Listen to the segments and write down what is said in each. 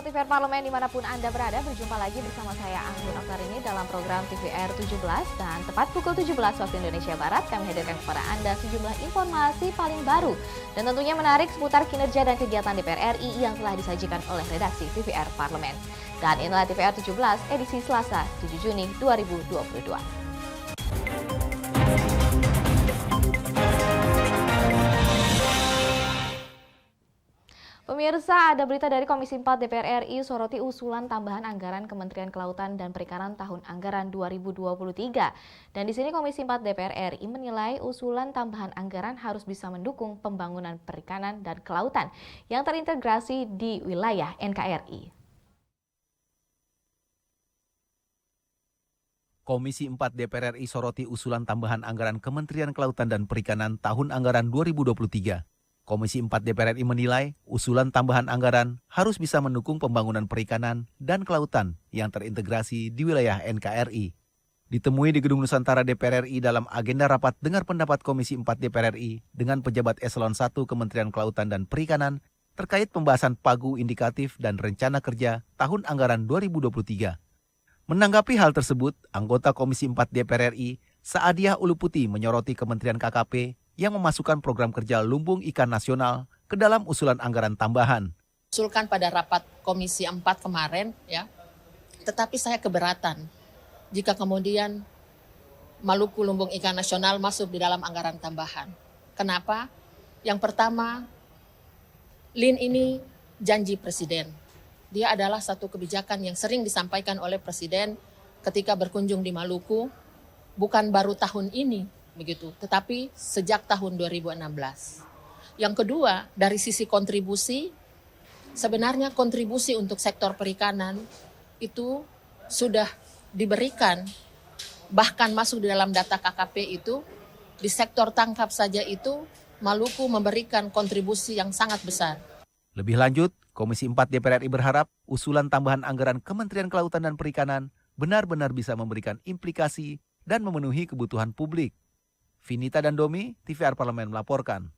TVR Parlemen dimanapun Anda berada, berjumpa lagi bersama saya Anggun Oktarini dalam program TVR 17 dan tepat pukul 17 waktu Indonesia Barat kami hadirkan kepada Anda sejumlah informasi paling baru dan tentunya menarik seputar kinerja dan kegiatan DPR RI yang telah disajikan oleh redaksi TVR Parlemen. Dan inilah TVR 17 edisi Selasa 7 Juni 2022. Pemirsa, ada berita dari Komisi 4 DPR RI soroti usulan tambahan anggaran Kementerian Kelautan dan Perikanan tahun anggaran 2023. Dan di sini Komisi 4 DPR RI menilai usulan tambahan anggaran harus bisa mendukung pembangunan perikanan dan kelautan yang terintegrasi di wilayah NKRI. Komisi 4 DPR RI soroti usulan tambahan anggaran Kementerian Kelautan dan Perikanan tahun anggaran 2023. Komisi 4 DPR RI menilai usulan tambahan anggaran harus bisa mendukung pembangunan perikanan dan kelautan yang terintegrasi di wilayah NKRI. Ditemui di Gedung Nusantara DPR RI dalam agenda rapat dengar pendapat Komisi 4 DPR RI dengan pejabat Eselon 1 Kementerian Kelautan dan Perikanan terkait pembahasan pagu indikatif dan rencana kerja tahun anggaran 2023. Menanggapi hal tersebut, anggota Komisi 4 DPR RI, Saadiah Uluputi menyoroti Kementerian KKP yang memasukkan program kerja lumbung ikan nasional ke dalam usulan anggaran tambahan. Usulkan pada rapat Komisi 4 kemarin, ya, tetapi saya keberatan jika kemudian Maluku lumbung ikan nasional masuk di dalam anggaran tambahan. Kenapa? Yang pertama, LIN ini janji Presiden. Dia adalah satu kebijakan yang sering disampaikan oleh Presiden ketika berkunjung di Maluku, bukan baru tahun ini, begitu, tetapi sejak tahun 2016. Yang kedua, dari sisi kontribusi, sebenarnya kontribusi untuk sektor perikanan itu sudah diberikan, bahkan masuk di dalam data KKP itu, di sektor tangkap saja itu, Maluku memberikan kontribusi yang sangat besar. Lebih lanjut, Komisi 4 DPR RI berharap usulan tambahan anggaran Kementerian Kelautan dan Perikanan benar-benar bisa memberikan implikasi dan memenuhi kebutuhan publik. Vinita dan Domi, TVR Parlemen melaporkan.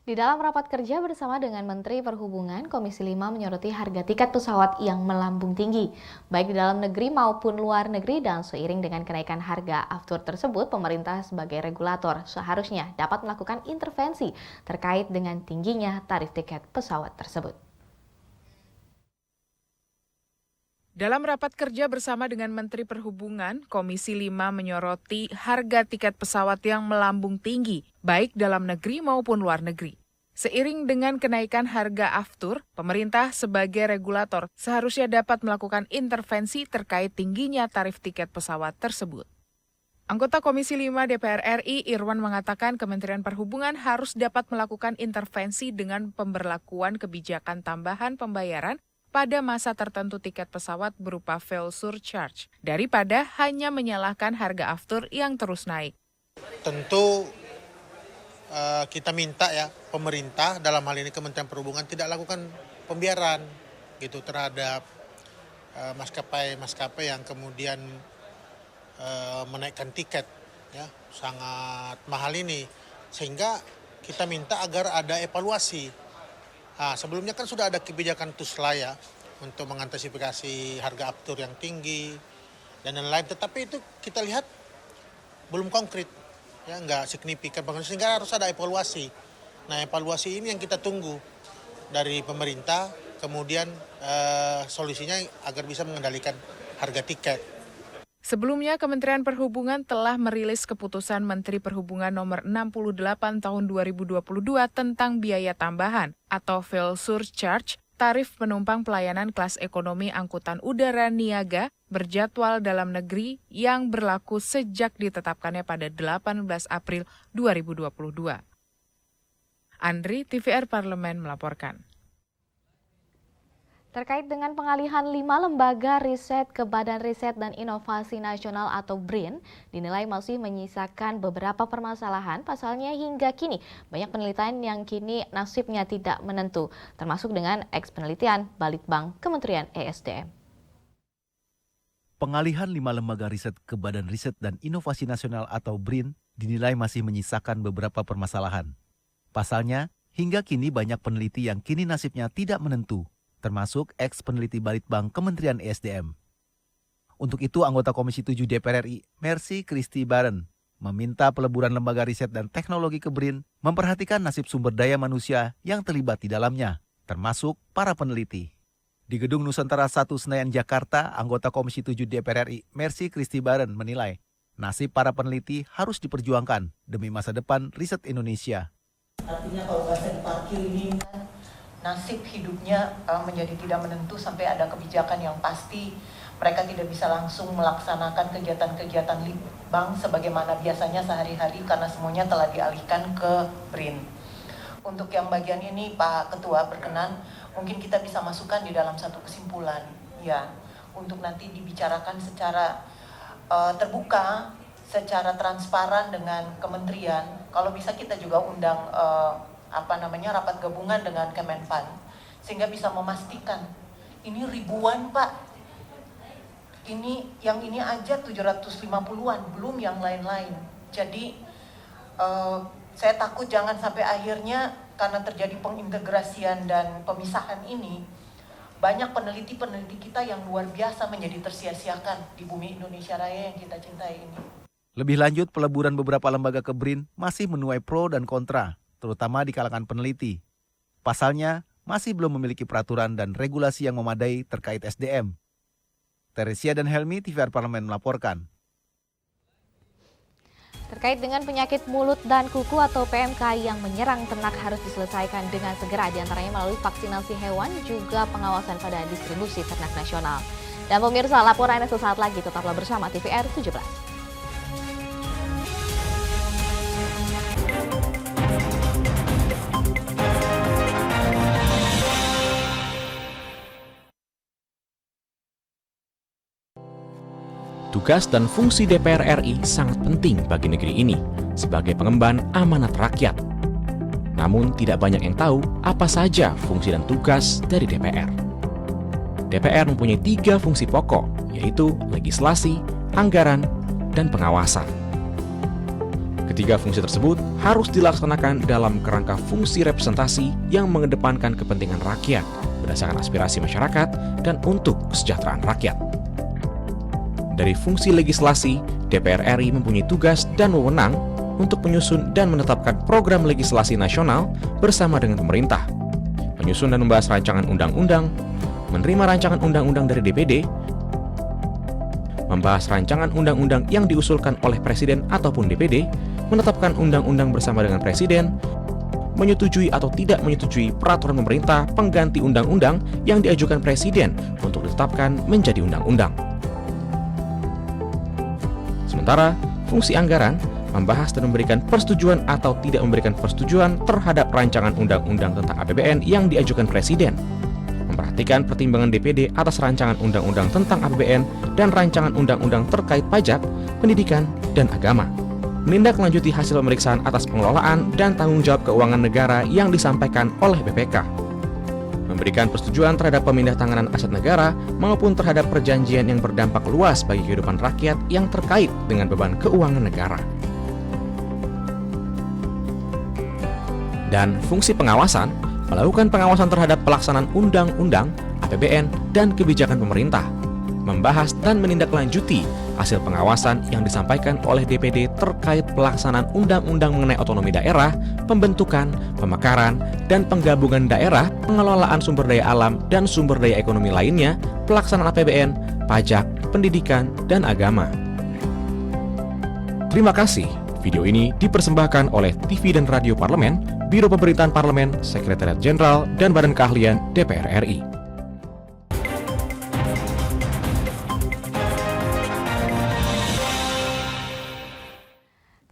Di dalam rapat kerja bersama dengan Menteri Perhubungan, Komisi 5 menyoroti harga tiket pesawat yang melambung tinggi, baik di dalam negeri maupun luar negeri, dan seiring dengan kenaikan harga aftur tersebut, pemerintah sebagai regulator seharusnya dapat melakukan intervensi terkait dengan tingginya tarif tiket pesawat tersebut. Dalam rapat kerja bersama dengan Menteri Perhubungan, Komisi 5 menyoroti harga tiket pesawat yang melambung tinggi, baik dalam negeri maupun luar negeri. Seiring dengan kenaikan harga aftur, pemerintah sebagai regulator seharusnya dapat melakukan intervensi terkait tingginya tarif tiket pesawat tersebut. Anggota Komisi 5 DPR RI Irwan mengatakan Kementerian Perhubungan harus dapat melakukan intervensi dengan pemberlakuan kebijakan tambahan pembayaran pada masa tertentu tiket pesawat berupa fuel surcharge, daripada hanya menyalahkan harga aftur yang terus naik. Tentu kita minta ya pemerintah, dalam hal ini Kementerian Perhubungan, tidak lakukan pembiaran gitu terhadap maskapai yang kemudian menaikkan tiket ya sangat mahal ini, sehingga kita minta agar ada evaluasi. Nah, sebelumnya kan sudah ada kebijakan TUSLA ya untuk mengantisipasi harga aftur yang tinggi dan lain-lain, tetapi itu kita lihat belum konkret, ya nggak signifikan, sehingga harus ada evaluasi. Nah, evaluasi ini yang kita tunggu dari pemerintah, kemudian solusinya agar bisa mengendalikan harga tiket. Sebelumnya, Kementerian Perhubungan telah merilis keputusan Menteri Perhubungan nomor 68 tahun 2022 tentang biaya tambahan atau fuel surcharge, tarif penumpang pelayanan kelas ekonomi angkutan udara niaga berjadwal dalam negeri yang berlaku sejak ditetapkannya pada 18 April 2022. Andri, TVR Parlemen melaporkan. Terkait dengan pengalihan 5 lembaga riset ke Badan Riset dan Inovasi Nasional atau BRIN, dinilai masih menyisakan beberapa permasalahan. Pasalnya hingga kini banyak penelitian yang kini nasibnya tidak menentu, termasuk dengan eks-penelitian Balitbang Kementerian ESDM. Pengalihan 5 lembaga riset ke Badan Riset dan Inovasi Nasional atau BRIN dinilai masih menyisakan beberapa permasalahan. Pasalnya, hingga kini banyak peneliti yang kini nasibnya tidak menentu, termasuk ex-peneliti Balitbang Kementerian ESDM. Untuk itu, anggota Komisi 7 DPR RI, Mercy Christy Barren, meminta peleburan lembaga riset dan teknologi KEBRIN memperhatikan nasib sumber daya manusia yang terlibat di dalamnya, termasuk para peneliti. Di Gedung Nusantara 1 Senayan, Jakarta, anggota Komisi 7 DPR RI, Mercy Christy Barren menilai, nasib para peneliti harus diperjuangkan demi masa depan riset Indonesia. Artinya kalau bahasa diparkir ini nasib hidupnya menjadi tidak menentu sampai ada kebijakan yang pasti. Mereka tidak bisa langsung melaksanakan kegiatan-kegiatan litbang sebagaimana biasanya sehari-hari karena semuanya telah dialihkan ke BRIN. Untuk yang bagian ini Pak Ketua berkenan, mungkin kita bisa masukkan di dalam satu kesimpulan ya, untuk nanti dibicarakan secara terbuka, secara transparan dengan kementerian. Kalau bisa kita juga undang rapat gabungan dengan Kemenpan sehingga bisa memastikan ini ribuan Pak. Yang ini aja 750-an, belum yang lain-lain. Jadi saya takut jangan sampai akhirnya karena terjadi pengintegrasian dan pemisahan ini, banyak peneliti-peneliti kita yang luar biasa menjadi tersia-siakan di bumi Indonesia Raya yang kita cintai ini. Lebih lanjut, peleburan beberapa lembaga KEBRIN masih menuai pro dan kontra, terutama di kalangan peneliti. Pasalnya, masih belum memiliki peraturan dan regulasi yang memadai terkait SDM. Teresia dan Helmi, TVR Parlemen melaporkan. Terkait dengan penyakit mulut dan kuku atau PMK yang menyerang ternak harus diselesaikan dengan segera, diantaranya melalui vaksinasi hewan, juga pengawasan pada distribusi ternak nasional. Dan pemirsa, laporannya sesaat lagi, tetaplah bersama TVR 17. Tugas dan fungsi DPR RI sangat penting bagi negeri ini sebagai pengemban amanat rakyat. Namun tidak banyak yang tahu apa saja fungsi dan tugas dari DPR. DPR mempunyai 3 fungsi pokok, yaitu legislasi, anggaran, dan pengawasan. Ketiga fungsi tersebut harus dilaksanakan dalam kerangka fungsi representasi yang mengedepankan kepentingan rakyat berdasarkan aspirasi masyarakat dan untuk kesejahteraan rakyat. Dari fungsi legislasi, DPR RI mempunyai tugas dan wewenang untuk menyusun dan menetapkan program legislasi nasional bersama dengan pemerintah, menyusun dan membahas rancangan undang-undang, menerima rancangan undang-undang dari DPD, membahas rancangan undang-undang yang diusulkan oleh Presiden ataupun DPD, menetapkan undang-undang bersama dengan Presiden, menyetujui atau tidak menyetujui peraturan pemerintah pengganti undang-undang yang diajukan Presiden untuk ditetapkan menjadi undang-undang. Sementara, fungsi anggaran membahas dan memberikan persetujuan atau tidak memberikan persetujuan terhadap rancangan undang-undang tentang APBN yang diajukan Presiden, memperhatikan pertimbangan DPD atas rancangan undang-undang tentang APBN dan rancangan undang-undang terkait pajak, pendidikan, dan agama, menindaklanjuti hasil pemeriksaan atas pengelolaan dan tanggung jawab keuangan negara yang disampaikan oleh BPK, memberikan persetujuan terhadap pemindah tanganan aset negara maupun terhadap perjanjian yang berdampak luas bagi kehidupan rakyat yang terkait dengan beban keuangan negara. Dan fungsi pengawasan, melakukan pengawasan terhadap pelaksanaan undang-undang, APBN, dan kebijakan pemerintah, membahas dan menindaklanjuti hasil pengawasan yang disampaikan oleh DPD terkait pelaksanaan undang-undang mengenai otonomi daerah, pembentukan, pemekaran, dan penggabungan daerah, pengelolaan sumber daya alam dan sumber daya ekonomi lainnya, pelaksanaan APBN, pajak, pendidikan, dan agama. Terima kasih. Video ini dipersembahkan oleh TV dan Radio Parlemen, Biro Pemerintahan Parlemen, Sekretariat Jenderal, dan Badan Keahlian DPR RI.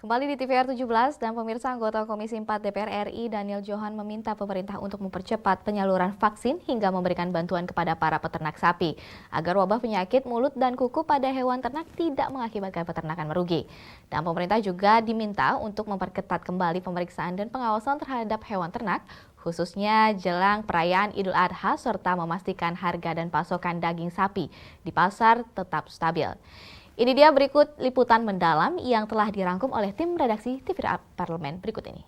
Kembali di TVR 17 dan pemirsa, anggota Komisi 4 DPR RI Daniel Johan meminta pemerintah untuk mempercepat penyaluran vaksin hingga memberikan bantuan kepada para peternak sapi agar wabah penyakit mulut dan kuku pada hewan ternak tidak mengakibatkan peternakan merugi. Dan pemerintah juga diminta untuk memperketat kembali pemeriksaan dan pengawasan terhadap hewan ternak, khususnya jelang perayaan Idul Adha, serta memastikan harga dan pasokan daging sapi di pasar tetap stabil. Ini dia berikut liputan mendalam yang telah dirangkum oleh tim redaksi TVR Parlemen berikut ini.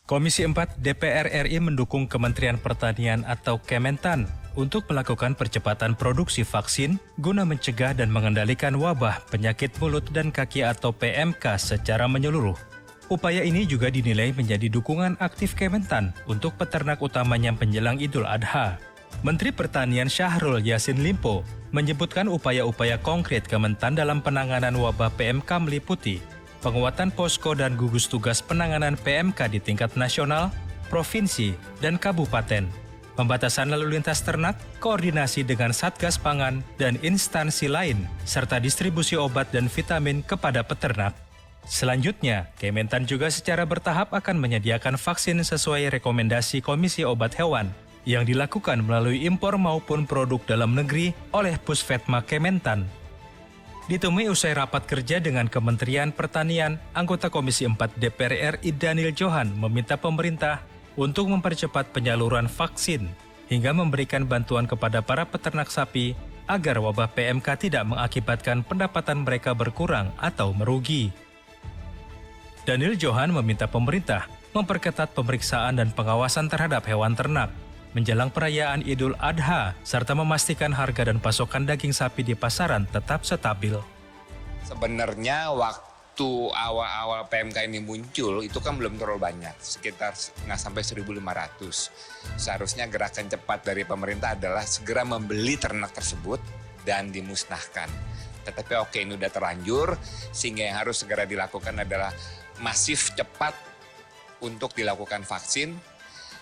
Komisi 4 DPR RI mendukung Kementerian Pertanian atau Kementan untuk melakukan percepatan produksi vaksin guna mencegah dan mengendalikan wabah penyakit mulut dan kaki atau PMK secara menyeluruh. Upaya ini juga dinilai menjadi dukungan aktif Kementan untuk peternak utamanya menjelang Idul Adha. Menteri Pertanian Syahrul Yassin Limpo menyebutkan upaya-upaya konkret Kementan dalam penanganan wabah PMK meliputi penguatan posko dan gugus tugas penanganan PMK di tingkat nasional, provinsi, dan kabupaten, pembatasan lalu lintas ternak, koordinasi dengan Satgas Pangan dan instansi lain, serta distribusi obat dan vitamin kepada peternak. Selanjutnya, Kementan juga secara bertahap akan menyediakan vaksin sesuai rekomendasi Komisi Obat Hewan yang dilakukan melalui impor maupun produk dalam negeri oleh Pusvetma Kementan. Ditemui usai rapat kerja dengan Kementerian Pertanian, anggota Komisi 4 DPR RI Daniel Johan meminta pemerintah untuk mempercepat penyaluran vaksin hingga memberikan bantuan kepada para peternak sapi agar wabah PMK tidak mengakibatkan pendapatan mereka berkurang atau merugi. Daniel Johan meminta pemerintah memperketat pemeriksaan dan pengawasan terhadap hewan ternak menjelang perayaan Idul Adha serta memastikan harga dan pasokan daging sapi di pasaran tetap stabil. Sebenarnya waktu awal-awal PMK ini muncul itu kan belum terlalu banyak, sekitar nggak sampai 1.500. Seharusnya gerakan cepat dari pemerintah adalah segera membeli ternak tersebut dan dimusnahkan. Tetapi oke, ini udah terlanjur, sehingga yang harus segera dilakukan adalah masif cepat untuk dilakukan vaksin,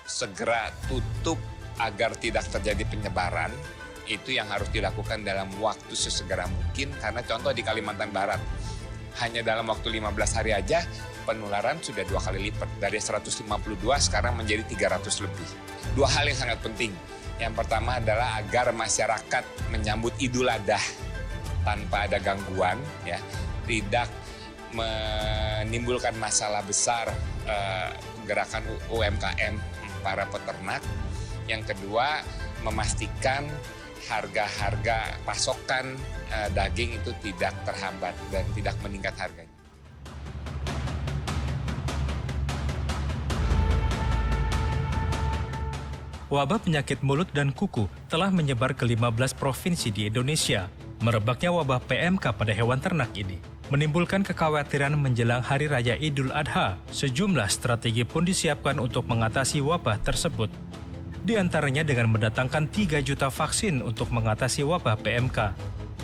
segera tutup agar tidak terjadi penyebaran. Itu yang harus dilakukan dalam waktu sesegera mungkin, karena contoh di Kalimantan Barat, hanya dalam waktu 15 hari aja penularan sudah 2 kali lipat. Dari 152 sekarang menjadi 300 lebih. 2 hal yang sangat penting. Yang pertama adalah agar masyarakat menyambut Idul Adha tanpa ada gangguan, ya, tidak menimbulkan masalah besar gerakan UMKM para peternak. Yang kedua, memastikan harga-harga pasokan daging itu tidak terhambat dan tidak meningkat harganya. Wabah penyakit mulut dan kuku telah menyebar ke 15 provinsi di Indonesia. Merebaknya wabah PMK pada hewan ternak ini menimbulkan kekhawatiran menjelang Hari Raya Idul Adha. Sejumlah strategi pun disiapkan untuk mengatasi wabah tersebut. Di antaranya dengan mendatangkan 3 juta vaksin untuk mengatasi wabah PMK.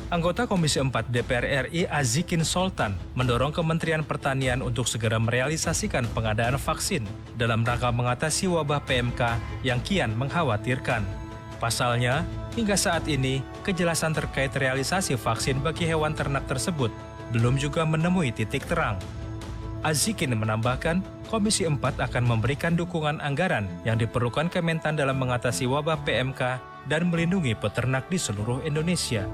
Anggota Komisi 4 DPR RI Azikin Sultan mendorong Kementerian Pertanian untuk segera merealisasikan pengadaan vaksin dalam rangka mengatasi wabah PMK yang kian mengkhawatirkan. Pasalnya, hingga saat ini, kejelasan terkait realisasi vaksin bagi hewan ternak tersebut belum juga menemui titik terang. Azikin menambahkan, Komisi 4 akan memberikan dukungan anggaran yang diperlukan Kementan dalam mengatasi wabah PMK dan melindungi peternak di seluruh Indonesia.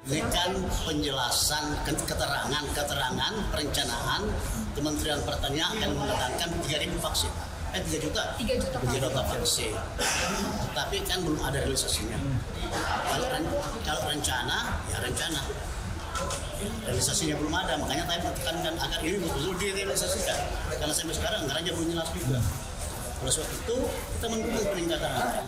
Ini kan penjelasan, keterangan, perencanaan Kementerian Pertanian akan mendatangkan 3.000 vaksin. 3 juta vaksin. Tapi kan belum ada realisasinya. Kalau rencana, ya rencana. Realisasinya belum ada, makanya saya tekankan agar ini betul-betul direalisasikan. Karena sampai sekarang anggarannya belum jelas juga. Oleh sebab itu, kita mendukung peningkatan anggaran.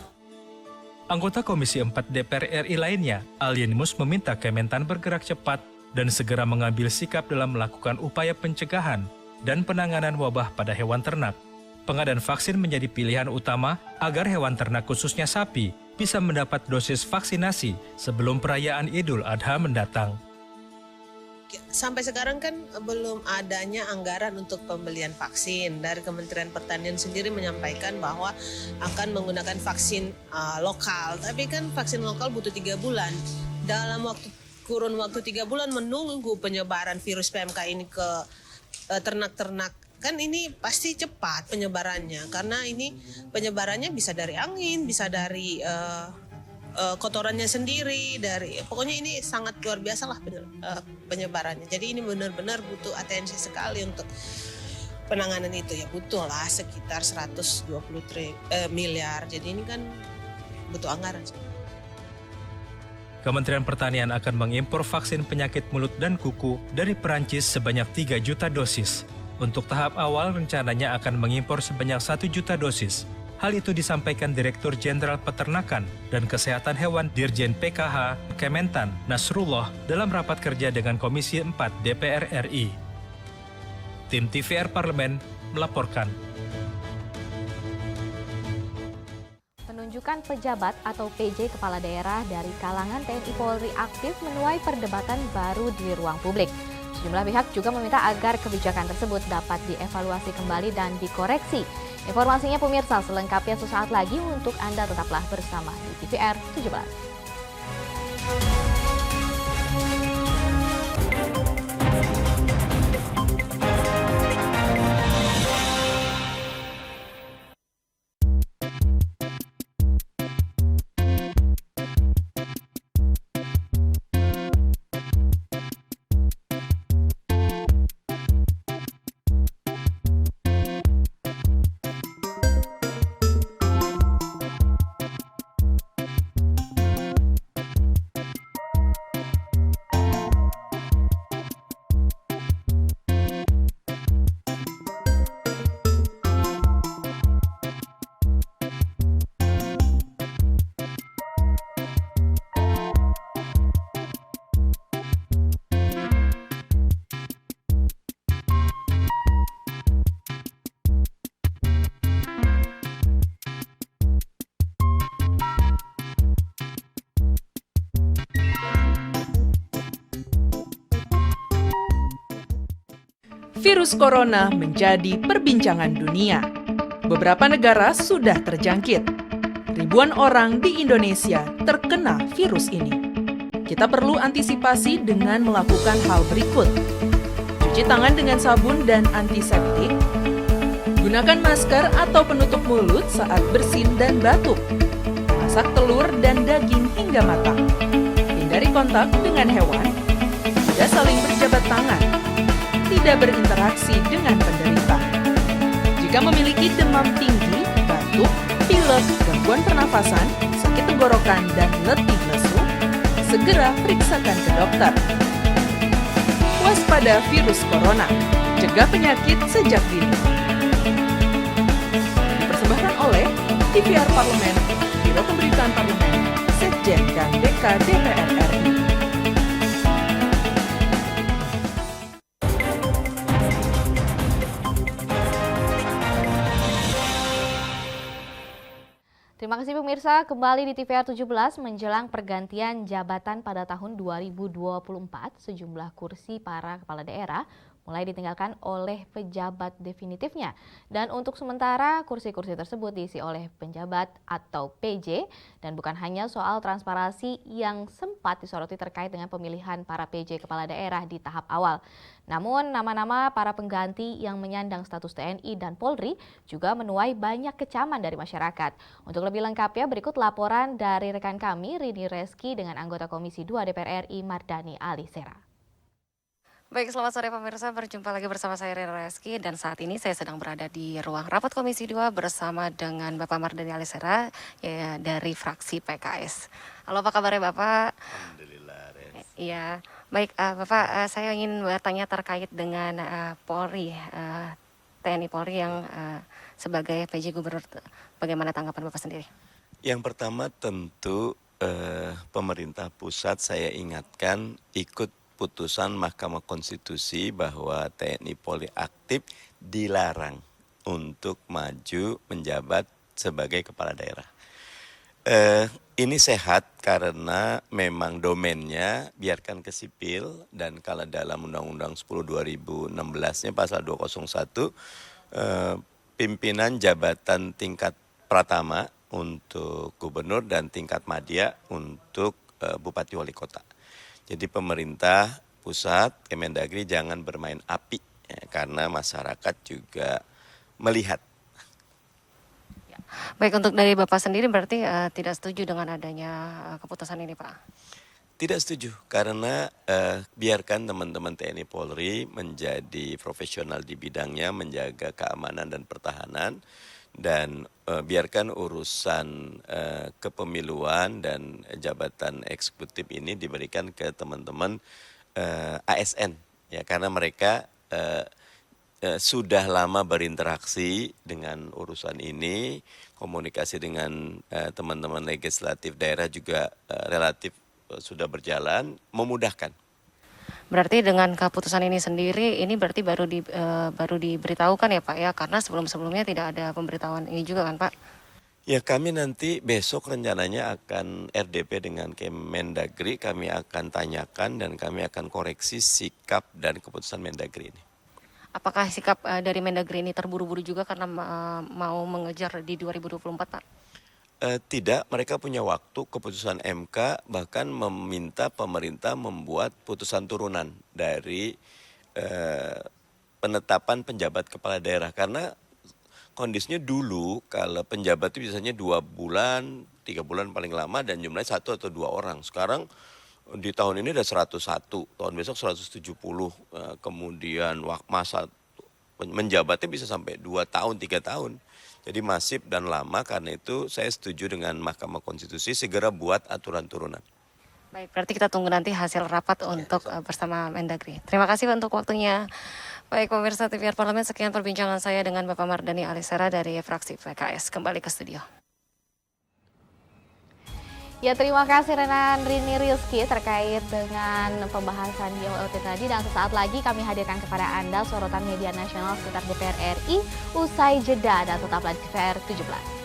Anggota Komisi 4 DPR RI lainnya, Alienmus meminta Kementan bergerak cepat dan segera mengambil sikap dalam melakukan upaya pencegahan dan penanganan wabah pada hewan ternak. Pengadaan vaksin menjadi pilihan utama agar hewan ternak khususnya sapi bisa mendapat dosis vaksinasi sebelum perayaan Idul Adha mendatang. Sampai sekarang kan belum adanya anggaran untuk pembelian vaksin. Dari Kementerian Pertanian sendiri menyampaikan bahwa akan menggunakan vaksin lokal. Tapi kan vaksin lokal butuh 3 bulan. Dalam kurun waktu 3 bulan menunggu penyebaran virus PMK ini ke ternak-ternak. Kan ini pasti cepat penyebarannya. Karena ini penyebarannya bisa dari angin, bisa dari kotorannya sendiri, pokoknya ini sangat luar biasa lah penyebarannya. Jadi ini benar-benar butuh atensi sekali untuk penanganan itu, ya butuh lah sekitar 120 miliar. Jadi ini kan butuh anggaran. Kementerian Pertanian akan mengimpor vaksin penyakit mulut dan kuku dari Perancis sebanyak 3 juta dosis. Untuk tahap awal rencananya akan mengimpor sebanyak 1 juta dosis. Hal itu disampaikan Direktur Jenderal Peternakan dan Kesehatan Hewan Dirjen PKH Kementan Nasrullah dalam rapat kerja dengan Komisi 4 DPR RI. Tim TVR Parlemen melaporkan. Penunjukan pejabat atau PJ Kepala Daerah dari kalangan TNI Polri aktif menuai perdebatan baru di ruang publik. Sejumlah pihak juga meminta agar kebijakan tersebut dapat dievaluasi kembali dan dikoreksi. Informasinya pemirsa selengkapnya sesaat lagi, untuk Anda tetaplah bersama di TVR 17. Virus corona menjadi perbincangan dunia. Beberapa negara sudah terjangkit. Ribuan orang di Indonesia terkena virus ini. Kita perlu antisipasi dengan melakukan hal berikut. Cuci tangan dengan sabun dan antiseptik. Gunakan masker atau penutup mulut saat bersin dan batuk. Masak telur dan daging hingga matang. Hindari kontak dengan hewan. Tidak saling berjabat tangan. Tidak berinteraksi dengan penderita. Jika memiliki demam tinggi, batuk, pilek, gangguan pernafasan, sakit tenggorokan, dan letih lesu, segera periksakan ke dokter. Waspada virus corona, cegah penyakit sejak dini. Dipersembahkan oleh TVR Parlemen, Biro Pemberitaan Parlemen, Sekjen dan DK DPR RI. Terima kasih pemirsa, kembali di TVR 17 menjelang pergantian jabatan pada tahun 2024, sejumlah kursi para kepala daerah mulai ditinggalkan oleh pejabat definitifnya. Dan untuk sementara kursi-kursi tersebut diisi oleh penjabat atau PJ, dan bukan hanya soal transparansi yang sempat disoroti terkait dengan pemilihan para PJ kepala daerah di tahap awal. Namun nama-nama para pengganti yang menyandang status TNI dan Polri juga menuai banyak kecaman dari masyarakat. Untuk lebih lengkapnya berikut laporan dari rekan kami Rini Reski dengan anggota Komisi 2 DPR RI Mardani Alisera. Baik, selamat sore pemirsa, berjumpa lagi bersama saya Rini Reski dan saat ini saya sedang berada di ruang rapat Komisi 2 bersama dengan Bapak Mardani Alisera ya, dari fraksi PKS. Halo, apa kabarnya Bapak? Alhamdulillah, Res. Iya, baik Bapak, saya ingin bertanya terkait dengan Polri, TNI Polri yang sebagai PJ Gubernur. Bagaimana tanggapan Bapak sendiri? Yang pertama tentu pemerintah pusat saya ingatkan ikut putusan Mahkamah Konstitusi bahwa TNI Polri aktif dilarang untuk maju menjabat sebagai kepala daerah. Ini sehat karena memang domainnya biarkan ke sipil, dan kalau dalam Undang-Undang 10 2016-nya pasal 201 pimpinan jabatan tingkat pratama untuk gubernur dan tingkat madya untuk bupati wali kota. Jadi pemerintah pusat, Kemendagri jangan bermain api ya, karena masyarakat juga melihat. Baik, untuk dari Bapak sendiri berarti tidak setuju dengan adanya keputusan ini, Pak? Tidak setuju, karena biarkan teman-teman TNI Polri menjadi profesional di bidangnya, menjaga keamanan dan pertahanan, dan biarkan urusan kepemiluan dan jabatan eksekutif ini diberikan ke teman-teman ASN, ya, karena mereka sudah lama berinteraksi dengan urusan ini, komunikasi dengan teman-teman legislatif daerah juga relatif sudah berjalan, memudahkan. Berarti dengan keputusan ini sendiri, ini berarti baru diberitahukan ya Pak ya, karena sebelum-sebelumnya tidak ada pemberitahuan ini juga kan Pak? Ya, kami nanti besok rencananya akan RDP dengan Kemendagri, kami akan tanyakan dan kami akan koreksi sikap dan keputusan Mendagri ini. Apakah sikap dari Mendagri ini terburu-buru juga karena mau mengejar di 2024 Pak? Tidak, mereka punya waktu. Keputusan MK bahkan meminta pemerintah membuat putusan turunan dari penetapan penjabat kepala daerah. Karena kondisinya dulu kalau penjabat itu biasanya 2 bulan, 3 bulan paling lama dan jumlahnya 1 atau 2 orang. Sekarang di tahun ini ada 101, tahun besok 170, kemudian masa menjabatnya bisa sampai 2 tahun, 3 tahun. Jadi masif dan lama, karena itu saya setuju dengan Mahkamah Konstitusi segera buat aturan turunan. Baik, berarti kita tunggu nanti hasil rapat untuk bersama Mendagri. Terima kasih untuk waktunya. Baik, pemirsa TVR Parlemen, sekian perbincangan saya dengan Bapak Mardhani Alisera dari fraksi PKS. Kembali ke studio. Ya, terima kasih Renan Rini Rizky terkait dengan pembahasan di OOT tadi, dan sesaat lagi kami hadirkan kepada Anda sorotan media nasional seputar DPR RI usai jeda, dan tetaplah di TVR 17.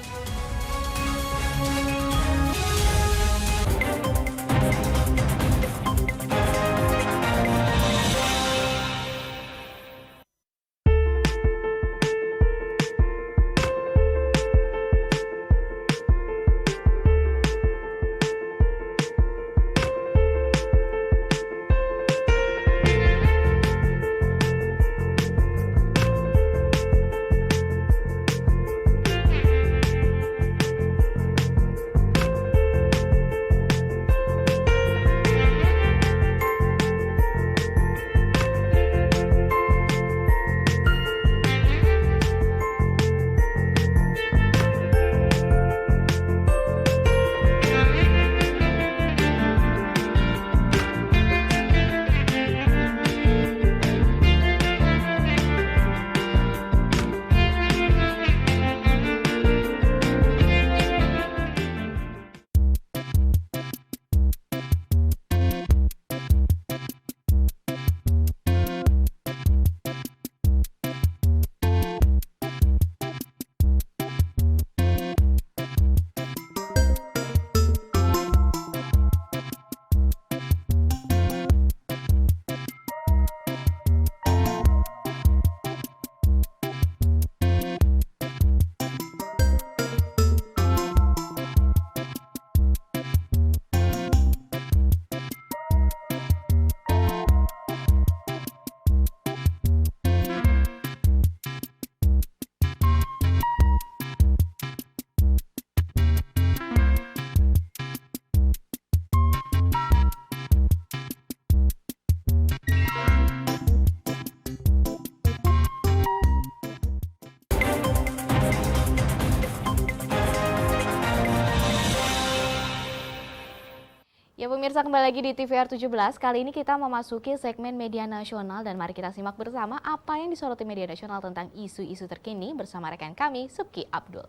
Ya pemirsa, kembali lagi di TVR 17. Kali ini kita memasuki segmen media nasional, dan mari kita simak bersama apa yang disoroti media nasional tentang isu-isu terkini bersama rekan kami Subki Abdul.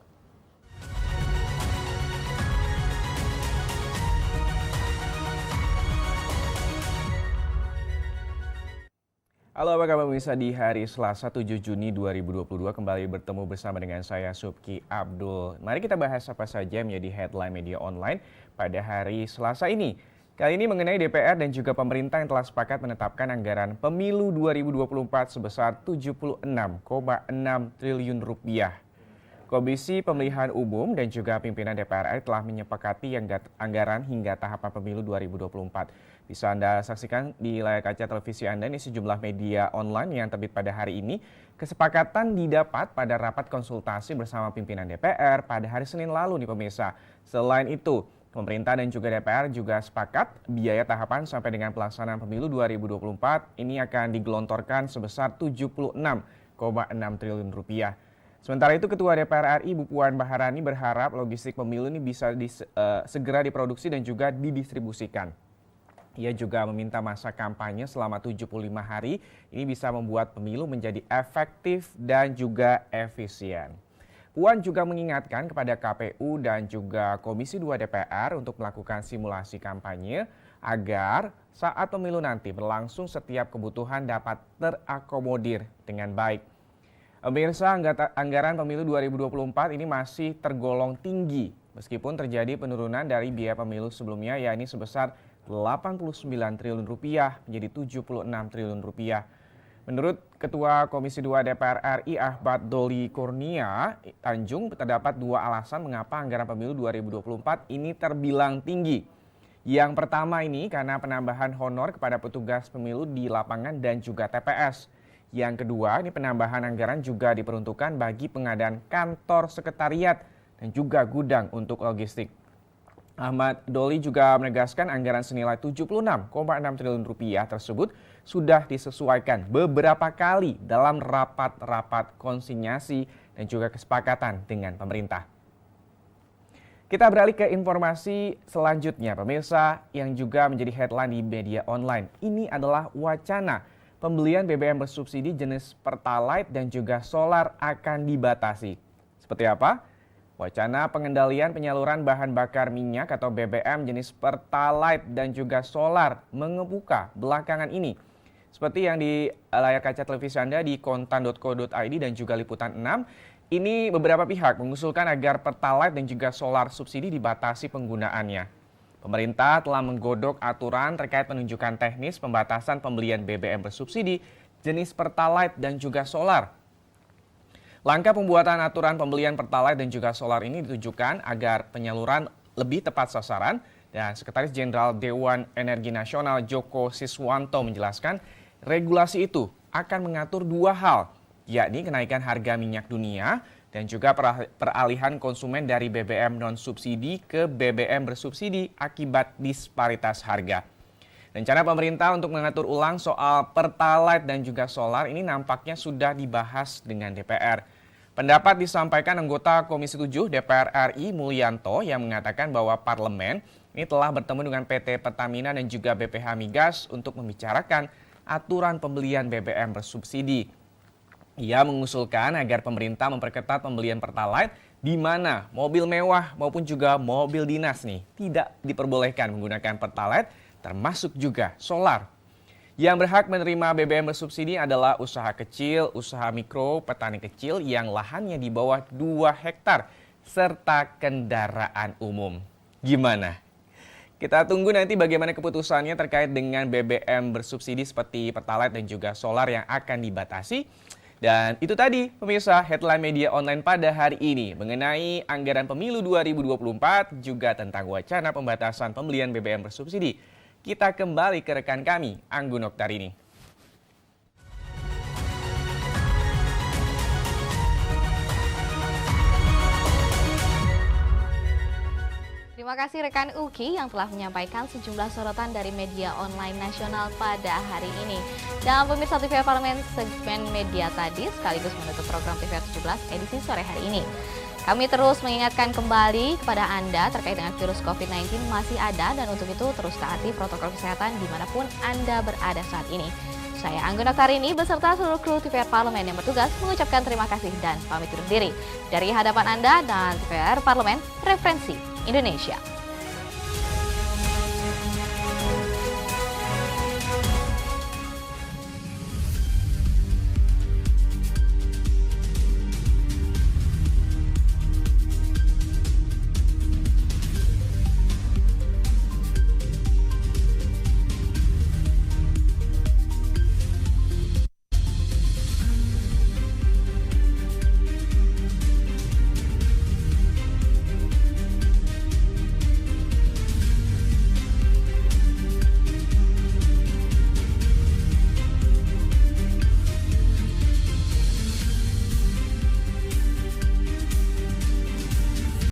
Halo, apa kabar pemirsa? Di hari Selasa 7 Juni 2022 kembali bertemu bersama dengan saya Subki Abdul. Mari kita bahas apa saja menjadi headline media online pada hari Selasa ini. Kali ini mengenai DPR dan juga pemerintah yang telah sepakat menetapkan anggaran pemilu 2024 sebesar 76,6 triliun rupiah. Komisi Pemilihan Umum dan juga pimpinan DPR RI telah menyepakati anggaran hingga tahapan pemilu 2024. Bisa Anda saksikan di layar kaca televisi Anda ini sejumlah media online yang terbit pada hari ini. Kesepakatan didapat pada rapat konsultasi bersama pimpinan DPR pada hari Senin lalu nih pemirsa. Selain itu, pemerintah dan juga DPR juga sepakat biaya tahapan sampai dengan pelaksanaan pemilu 2024 ini akan digelontorkan sebesar 76,6 triliun rupiah. Sementara itu, Ketua DPR RI Bu Puan Maharani berharap logistik pemilu ini bisa segera diproduksi dan juga didistribusikan. Ia juga meminta masa kampanye selama 75 hari ini bisa membuat pemilu menjadi efektif dan juga efisien. Puan juga mengingatkan kepada KPU dan juga Komisi 2 DPR untuk melakukan simulasi kampanye agar saat pemilu nanti berlangsung setiap kebutuhan dapat terakomodir dengan baik. Pemirsa, anggaran pemilu 2024 ini masih tergolong tinggi meskipun terjadi penurunan dari biaya pemilu sebelumnya yakni sebesar 89 triliun rupiah menjadi 76 triliun rupiah. Menurut Ketua Komisi 2 DPR RI Ahmad Doli Kurnia Tanjung, terdapat dua alasan mengapa anggaran pemilu 2024 ini terbilang tinggi. Yang pertama ini karena penambahan honor kepada petugas pemilu di lapangan dan juga TPS. Yang kedua, ini penambahan anggaran juga diperuntukkan bagi pengadaan kantor sekretariat dan juga gudang untuk logistik. Ahmad Doli juga menegaskan anggaran senilai 76,6 triliun rupiah tersebut sudah disesuaikan beberapa kali dalam rapat-rapat konsinyasi dan juga kesepakatan dengan pemerintah. Kita beralih ke informasi selanjutnya, pemirsa, yang juga menjadi headline di media online. Ini adalah wacana pembelian BBM bersubsidi jenis Pertalite dan juga solar akan dibatasi. Seperti apa? Wacana pengendalian penyaluran bahan bakar minyak atau BBM jenis Pertalite dan juga solar mengemuka belakangan ini. Seperti yang di layar kaca televisi Anda di kontan.co.id dan juga Liputan 6, ini beberapa pihak mengusulkan agar Pertalite dan juga solar subsidi dibatasi penggunaannya. Pemerintah telah menggodok aturan terkait penunjukan teknis pembatasan pembelian BBM bersubsidi jenis Pertalite dan juga solar. Langkah pembuatan aturan pembelian Pertalite dan juga solar ini ditujukan agar penyaluran lebih tepat sasaran dan Sekretaris Jenderal Dewan Energi Nasional Joko Siswanto menjelaskan regulasi itu akan mengatur dua hal, yakni kenaikan harga minyak dunia dan juga peralihan konsumen dari BBM non-subsidi ke BBM bersubsidi akibat disparitas harga. Rencana pemerintah untuk mengatur ulang soal Pertalite dan juga solar ini nampaknya sudah dibahas dengan DPR. Pendapat disampaikan anggota Komisi 7 DPR RI Mulyanto yang mengatakan bahwa parlemen ini telah bertemu dengan PT Pertamina dan juga BPH Migas untuk membicarakan aturan pembelian BBM bersubsidi. Ia mengusulkan agar pemerintah memperketat pembelian Pertalite di mana mobil mewah maupun juga mobil dinas nih tidak diperbolehkan menggunakan Pertalite termasuk juga solar. Yang berhak menerima BBM bersubsidi adalah usaha kecil, usaha mikro, petani kecil yang lahannya di bawah 2 hektar, serta kendaraan umum. Gimana? Kita tunggu nanti bagaimana keputusannya terkait dengan BBM bersubsidi seperti Pertalite dan juga solar yang akan dibatasi. Dan itu tadi pemirsa headline media online pada hari ini mengenai anggaran pemilu 2024 juga tentang wacana pembatasan pembelian BBM bersubsidi. Kita kembali ke rekan kami, Anggun Oktarini. Terima kasih rekan Uki yang telah menyampaikan sejumlah sorotan dari media online nasional pada hari ini. Dan pemirsa TVR Parlemen segmen media tadi sekaligus menutup program TVR 17 edisi sore hari ini. Kami terus mengingatkan kembali kepada Anda terkait dengan virus COVID-19 masih ada dan untuk itu terus taati protokol kesehatan dimanapun Anda berada saat ini. Saya Anggun Oktarini beserta seluruh kru TVR Parlemen yang bertugas mengucapkan terima kasih dan pamit undur diri. Dari hadapan Anda dan TVR Parlemen, Referensi Indonesia.